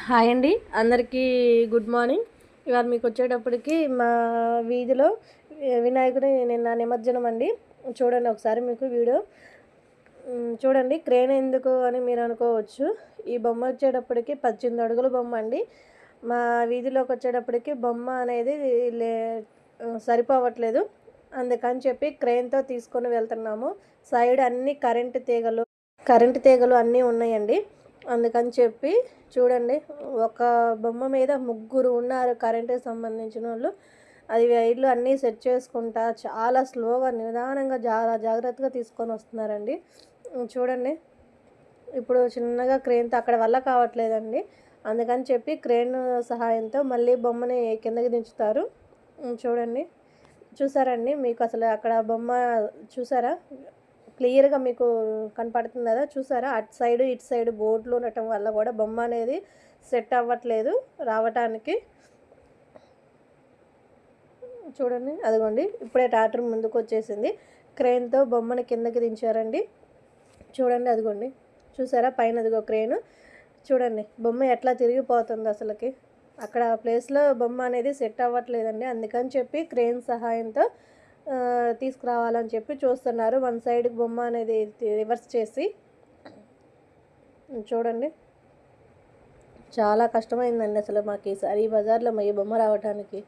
Hi అండి, అందరికీ good morning. ఇవాళ మీకు వచ్చేటప్పటికి మా వీధిలో వినాయకుడి నిన్న నిమజ్జనం అండి. చూడండి ఒకసారి మీకు వీడియో చూడండి. క్రేన్ ఎందుకు అని మీరు అనుకోవచ్చు. ఈ బొమ్మ వచ్చేటప్పటికి 18 అడుగుల బొమ్మ అండి. మా వీధిలోకి వచ్చేటప్పటికి బొమ్మ అనేది లే సరిపోవట్లేదు. అందుకని చెప్పి క్రేన్తో తీసుకొని వెళ్తున్నాము. సైడ్ అన్ని కరెంటు తీగలు అన్నీ ఉన్నాయండి. అందుకని చెప్పి చూడండి, ఒక బొమ్మ మీద ముగ్గురు ఉన్నారు కరెంటుకి సంబంధించిన వాళ్ళు. అది వైర్లు అన్నీ సెట్ చేసుకుంటా చాలా స్లోగా నిదానంగా చాలా జాగ్రత్తగా తీసుకొని వస్తున్నారండి. చూడండి, ఇప్పుడు చిన్నగా క్రేన్తో అక్కడ వల్ల కావట్లేదండి. అందుకని చెప్పి క్రేన్ సహాయంతో మళ్ళీ బొమ్మని కిందకి దించుతారు. చూడండి, చూసారండి మీకు అసలు అక్కడ బొమ్మ చూసారా? క్లియర్గా మీకు కనపడుతుంది కదా, చూసారా? అటు సైడ్ ఇటు సైడ్ బోర్డులు ఉండటం వల్ల కూడా బొమ్మ అనేది సెట్ అవ్వట్లేదు రావటానికి. చూడండి, అదిగోండి ఇప్పుడే ట్రాక్టర్ ముందుకు వచ్చేసింది. క్రేన్తో బొమ్మని కిందకి దించారండి. చూడండి, అదిగోండి చూసారా పైన అదిగో క్రేన్. చూడండి బొమ్మ ఎట్లా తిరిగిపోతుంది అసలుకి. అక్కడ ప్లేస్లో బొమ్మ అనేది సెట్ అవ్వట్లేదండి. అందుకని చెప్పి క్రేన్ సహాయంతో తీసుకురావాలని చెప్పి చూస్తున్నారు. వన్ సైడ్కి బొమ్మ అనేది రివర్స్ చేసి. చూడండి, చాలా కష్టమైందండి అసలు మాకు ఈసారి ఈ బజార్లో ఈ బొమ్మ రావడానికి.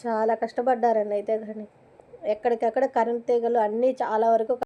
చాలా కష్టపడ్డారండి అయితే. కానీ ఎక్కడికక్కడ కరెంట్ తీగలు అన్నీ చాలా వరకు